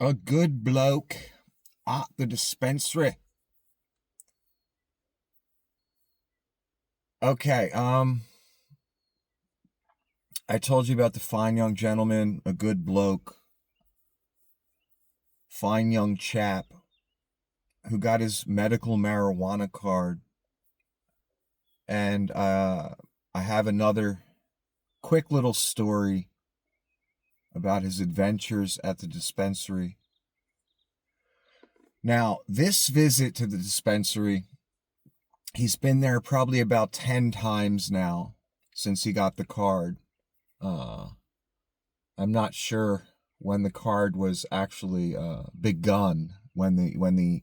A good bloke at the dispensary. Okay, I told you about the fine young gentleman, a good bloke, fine young chap who got his medical marijuana card. And I have another quick little story about his adventures at the dispensary. Now, this visit to the dispensary, he's been there probably about 10 times now since he got the card. I'm not sure when the card was actually begun, when the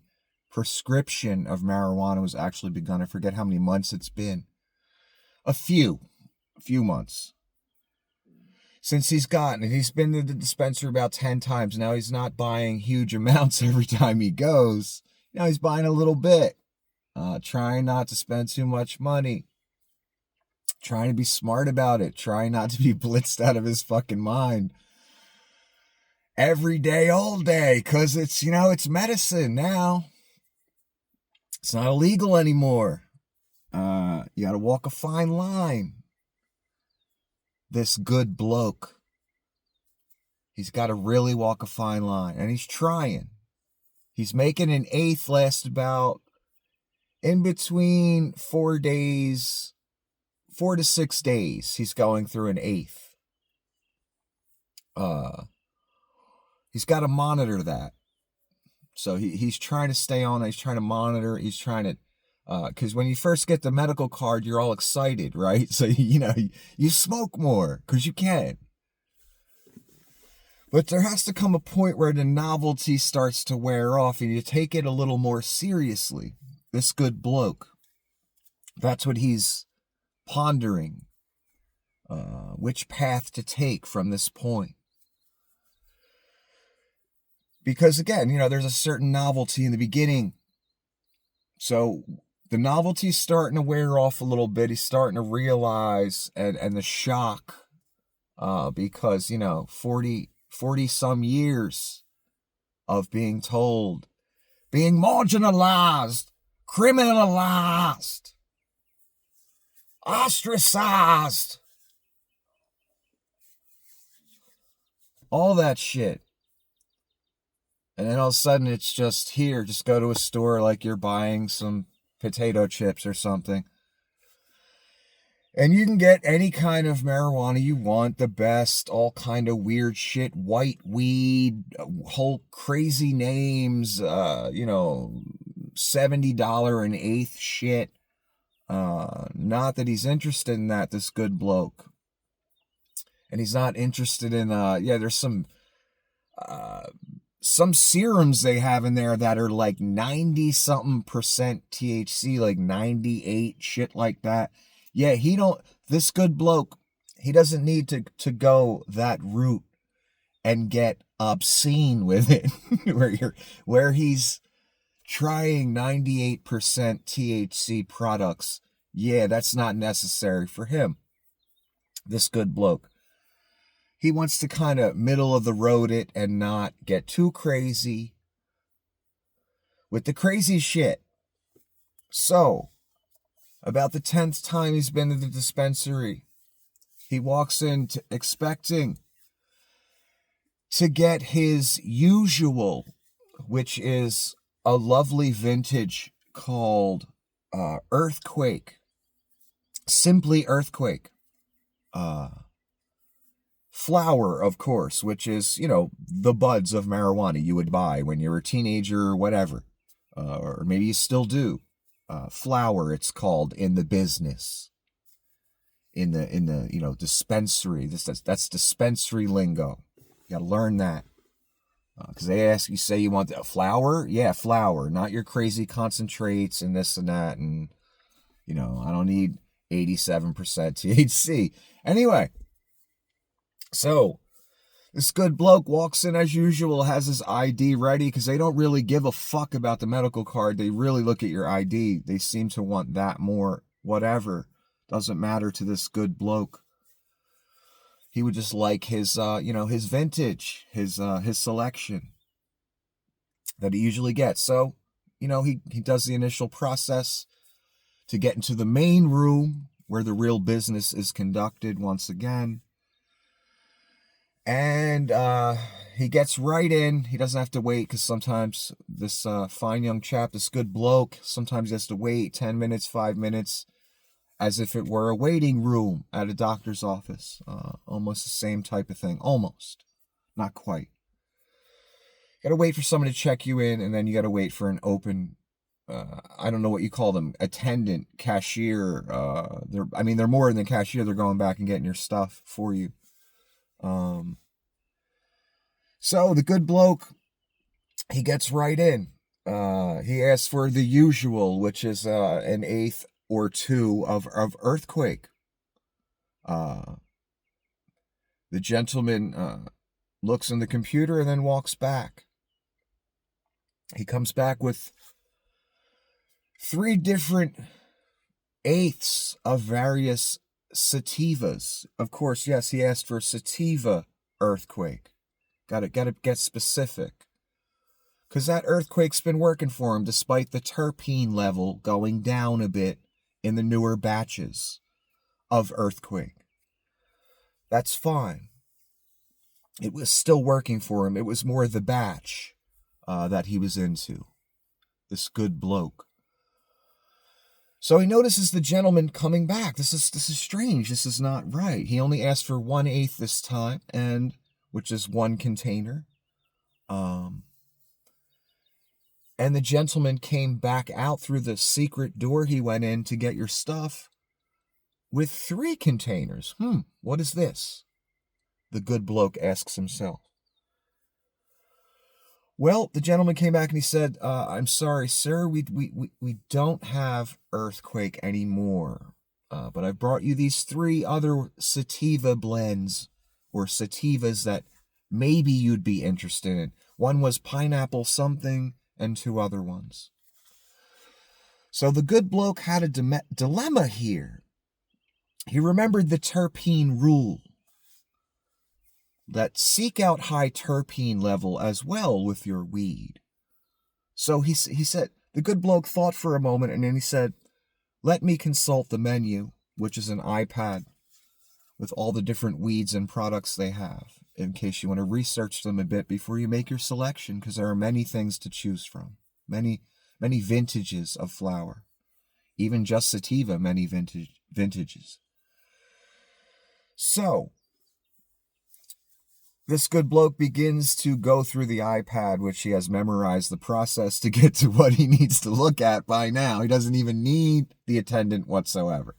prescription of marijuana was actually begun. I forget how many months it's been. A few months since he's gotten it. He's been to the dispensary about 10 times. Now he's not buying huge amounts every time he goes. Now he's buying a little bit, trying not to spend too much money, trying to be smart about it, trying not to be blitzed out of his fucking mind every day, all day, because it's medicine now. It's not illegal anymore. You got to walk a fine line. This good bloke, he's got to really walk a fine line, and he's trying. He's making an eighth last about in between 4 days, 4 to 6 days. He's going through an eighth. He's got to monitor that. So he's trying to stay on. He's trying to monitor. He's trying to, because when you first get the medical card, you're all excited, right? So, you smoke more because you can. But there has to come a point where the novelty starts to wear off and you take it a little more seriously. This good bloke, that's what he's pondering, which path to take from this point. Because again, there's a certain novelty in the beginning. So the novelty's starting to wear off a little bit. He's starting to realize, and the shock, because, 40 some years of being told, being marginalized, criminalized, ostracized, all that shit. And then all of a sudden it's just here, just go to a store like you're buying some potato chips or something. And you can get any kind of marijuana you want, the best, all kind of weird shit, white weed, whole crazy names, $70 an eighth shit. Not that he's interested in that, this good bloke. And he's not interested in, there's some serums they have in there that are like 90-something% THC, like 98, shit like that. Yeah, this good bloke, he doesn't need to go that route and get obscene with it, where he's trying 98% THC products. Yeah, that's not necessary for him. This good bloke. He wants to kind of middle of the road it and not get too crazy with the crazy shit. So, about the 10th time he's been to the dispensary, he walks in expecting to get his usual, which is a lovely vintage called Earthquake. Simply Earthquake. Flower, of course, which is, the buds of marijuana you would buy when you're a teenager or whatever. Or maybe you still do. Flower, it's called in the business. In the dispensary. That's dispensary lingo. You gotta learn that. Because they ask you, say you want a flower? Yeah, flower. Not your crazy concentrates and this and that. And, I don't need 87% THC. Anyway. So, this good bloke walks in as usual, has his ID ready, because they don't really give a fuck about the medical card. They really look at your ID. They seem to want that more, whatever. Doesn't matter to this good bloke. He would just like his, his vintage, his selection. that he usually gets. So, he does the initial process to get into the main room where the real business is conducted once again. And he gets right in. He doesn't have to wait, because sometimes this fine young chap, this good bloke, sometimes he has to wait 10 minutes, 5 minutes, as if it were a waiting room at a doctor's office. Almost the same type of thing. Almost. Not quite. You gotta wait for someone to check you in, and then you gotta wait for an open, I don't know what you call them, attendant, cashier. They're more than cashier. They're going back and getting your stuff for you. So the good bloke, he gets right in. He asks for the usual, which is an eighth or two of earthquake. The gentleman looks in the computer and then walks back. He comes back with 3 different eighths of various sativas. Of course, yes, he asked for sativa earthquake. Gotta get specific. Because that earthquake's been working for him, despite the terpene level going down a bit in the newer batches of earthquake. That's fine. It was still working for him. It was more the batch that he was into. This good bloke. So he notices the gentleman coming back. This is strange. This is not right. He only asked for 1/8 this time, which is 1 container. And the gentleman came back out through the secret door he went in to get your stuff with 3 containers. What is this? The good bloke asks himself. Well, the gentleman came back and he said, I'm sorry, sir, we don't have earthquake anymore. But I brought you these 3 other sativa blends, or sativas, that maybe you'd be interested in. One was pineapple something, and 2 other ones. So the good bloke had a dilemma here. He remembered the terpene rule, that seek out high terpene level as well with your weed. So he said, the good bloke thought for a moment, and then he said, let me consult the menu, which is an iPad with all the different weeds and products they have, in case you want to research them a bit before you make your selection, because there are many things to choose from. Many vintages of flower. Even just sativa, many vintages. So this good bloke begins to go through the iPad, which he has memorized the process to get to what he needs to look at by now. He doesn't even need the attendant whatsoever.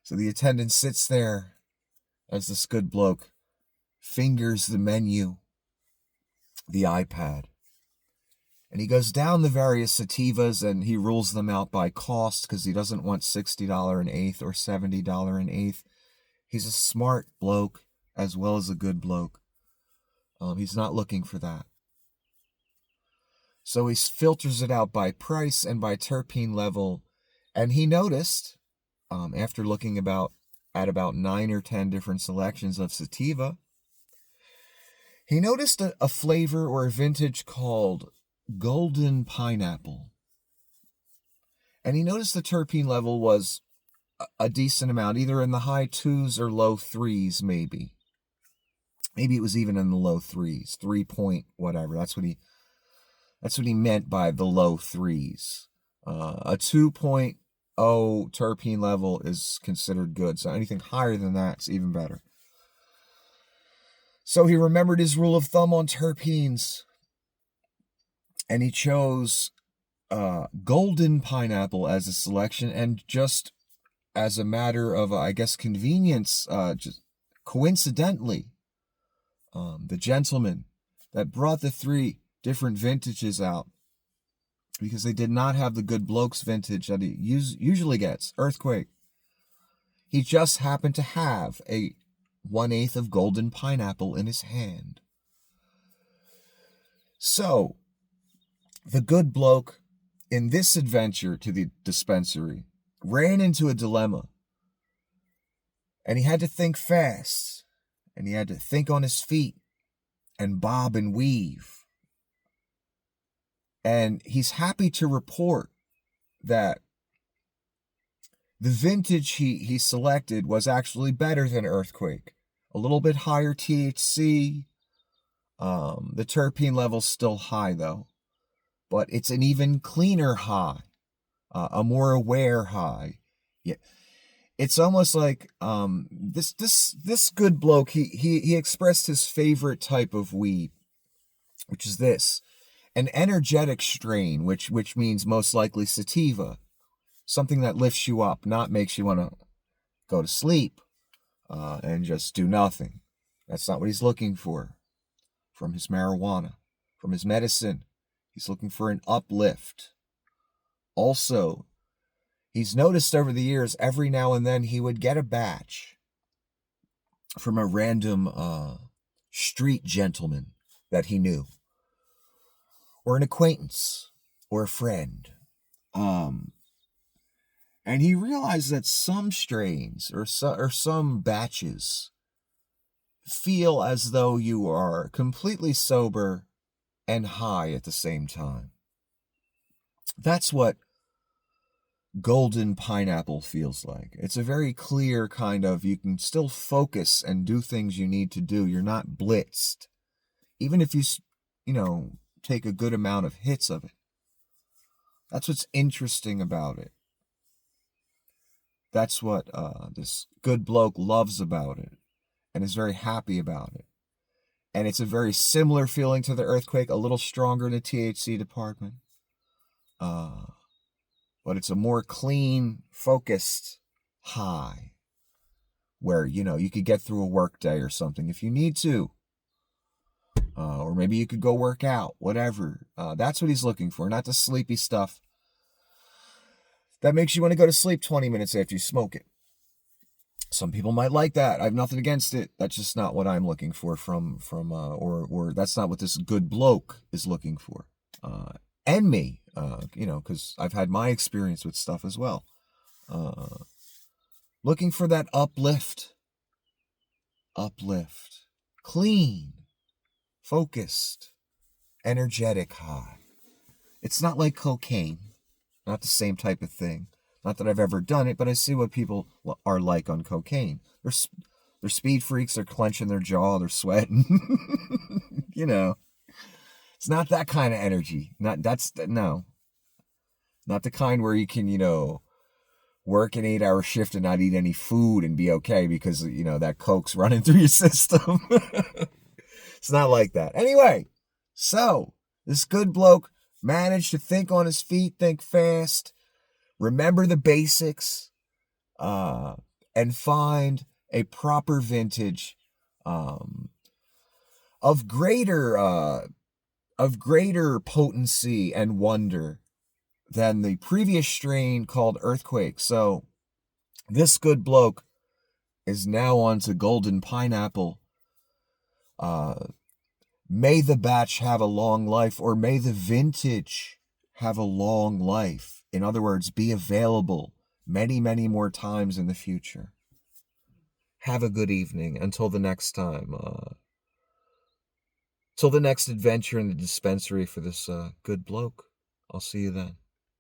So the attendant sits there as this good bloke fingers the menu, the iPad. And he goes down the various sativas and he rules them out by cost, because he doesn't want $60 an eighth or $70 an eighth. He's a smart bloke as well as a good bloke. He's not looking for that. So he filters it out by price and by terpene level. And he noticed, after looking at about 9 or 10 different selections of sativa, he noticed a flavor or a vintage called golden pineapple. And he noticed the terpene level was a decent amount, either in the high 2s or low 3s, maybe. Maybe it was even in the low 3s, 3 point whatever. That's what he meant by the low 3s. A 2.0 terpene level is considered good, so anything higher than that is even better. So he remembered his rule of thumb on terpenes, and he chose golden pineapple as a selection, and just as a matter of, I guess, convenience, just coincidentally, the gentleman that brought the 3 different vintages out, because they did not have the good bloke's vintage that he usually gets, earthquake, he just happened to have a 1/8 of golden pineapple in his hand. So the good bloke, in this adventure to the dispensary, ran into a dilemma. And he had to think fast. And he had to think on his feet and bob and weave. And he's happy to report that the vintage he selected was actually better than Earthquake. A little bit higher THC. The terpene level's still high, though. But it's an even cleaner high. A more aware high. Yeah. It's almost like this good bloke, he expressed his favorite type of weed, which is this. An energetic strain, which means most likely sativa. Something that lifts you up, not makes you want to go to sleep and just do nothing. That's not what he's looking for from his marijuana, from his medicine. He's looking for an uplift. Also, he's noticed over the years, every now and then he would get a batch from a random street gentleman that he knew, or an acquaintance, or a friend. And he realized that some strains or some batches feel as though you are completely sober and high at the same time. That's what golden pineapple feels like. It's a very clear kind of, you can still focus and do things you need to do. You're not blitzed. Even if you take a good amount of hits of it. That's what's interesting about it. That's what this good bloke loves about it and is very happy about it. And it's a very similar feeling to the Earthquake, a little stronger in the THC department. But it's a more clean, focused high where, you could get through a work day or something if you need to. Or maybe you could go work out, whatever. That's what he's looking for, not the sleepy stuff that makes you want to go to sleep 20 minutes after you smoke it. Some people might like that. I have nothing against it. That's just not what I'm looking for or that's not what this good bloke is looking for. And me, because I've had my experience with stuff as well. Looking for that uplift, clean, focused, energetic high. It's not like cocaine. Not the same type of thing. Not that I've ever done it, but I see what people are like on cocaine. They're speed freaks. They're clenching their jaw. They're sweating. It's not that kind of energy. Not the kind where you can, work an 8-hour shift and not eat any food and be okay because, that coke's running through your system. It's not like that. Anyway, so this good bloke managed to think on his feet, think fast, remember the basics, and find a proper vintage of greater potency and wonder than the previous strain called Earthquake. So this good bloke is now on to golden pineapple. May the batch have a long life, or may the vintage have a long life. In other words, be available many, many more times in the future. Have a good evening. Until the next time. Till the next adventure in the dispensary for this good bloke. I'll see you then.